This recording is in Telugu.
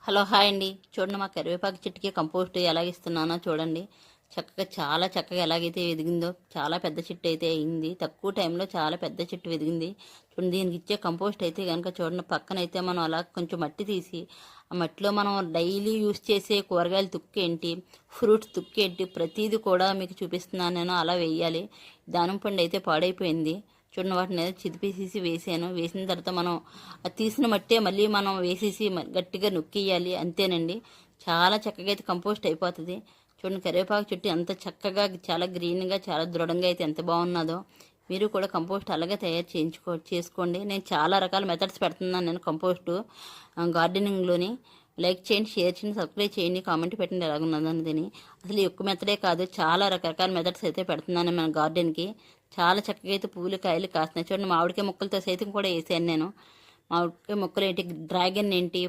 హలో హాయ్ అండి. చూడండి మా కరివేపాకు చెట్టుకి కంపోస్ట్ ఎలాగిస్తున్నానో చూడండి. చక్కగా చాలా చక్కగా ఎలాగైతే ఎదిగిందో చాలా పెద్ద చెట్టు అయితే అయింది. తక్కువ టైంలో చాలా పెద్ద చెట్టు ఎదిగింది. చూడండి దీనికి ఇచ్చే కంపోస్ట్ అయితే కనుక చూడండి పక్కనైతే మనం అలా కొంచెం మట్టి తీసి ఆ మట్టిలో మనం డైలీ యూస్ చేసే కూరగాయల తుక్కేంటి, ఫ్రూట్స్ తుక్కేంటి ప్రతిదీ కూడా మీకు చూపిస్తున్నాను నేను. అలా వేయాలి. దానిమ్మ పండు అయితే పాడైపోయింది. చూడండి వాటిని చిదిపేసేసి వేసాను. వేసిన తర్వాత మనం అది తీసిన మట్టే మళ్ళీ మనం వేసేసి గట్టిగా నొక్కియాలి. అంతేనండి, చాలా చక్కగా అయితే కంపోస్ట్ అయిపోతుంది. చూడండి కరివేపాకు చెట్టు ఎంత చక్కగా చాలా గ్రీన్గా చాలా దృఢంగా అయితే ఎంత బాగున్నదో. మీరు కూడా కంపోస్ట్ అలాగే తయారు చేసుకోండి. నేను చాలా రకాల మెథడ్స్ పెడుతున్నాను నేను కంపోస్టు గార్డెనింగ్లోని. లైక్ చేయండి, షేర్ చేయండి, సబ్స్క్రైబ్ చేయండి, కామెంట్ పెట్టండి ఎలాగున్నదని. అసలు ఈ ఒక్క మెథడే కాదు, చాలా రకరకాల మెథడ్స్ అయితే పెడుతున్నాను మన గార్డెన్కి. చాలా చక్కగా అయితే పువ్వులు కాయలు కాస్తున్నాయి. చూడండి మామిడికాయ మొక్కలతో సైతం కూడా వేసాను నేను. మామిడికాయ మొక్కలు ఏంటి, డ్రాగన్ ఏంటి,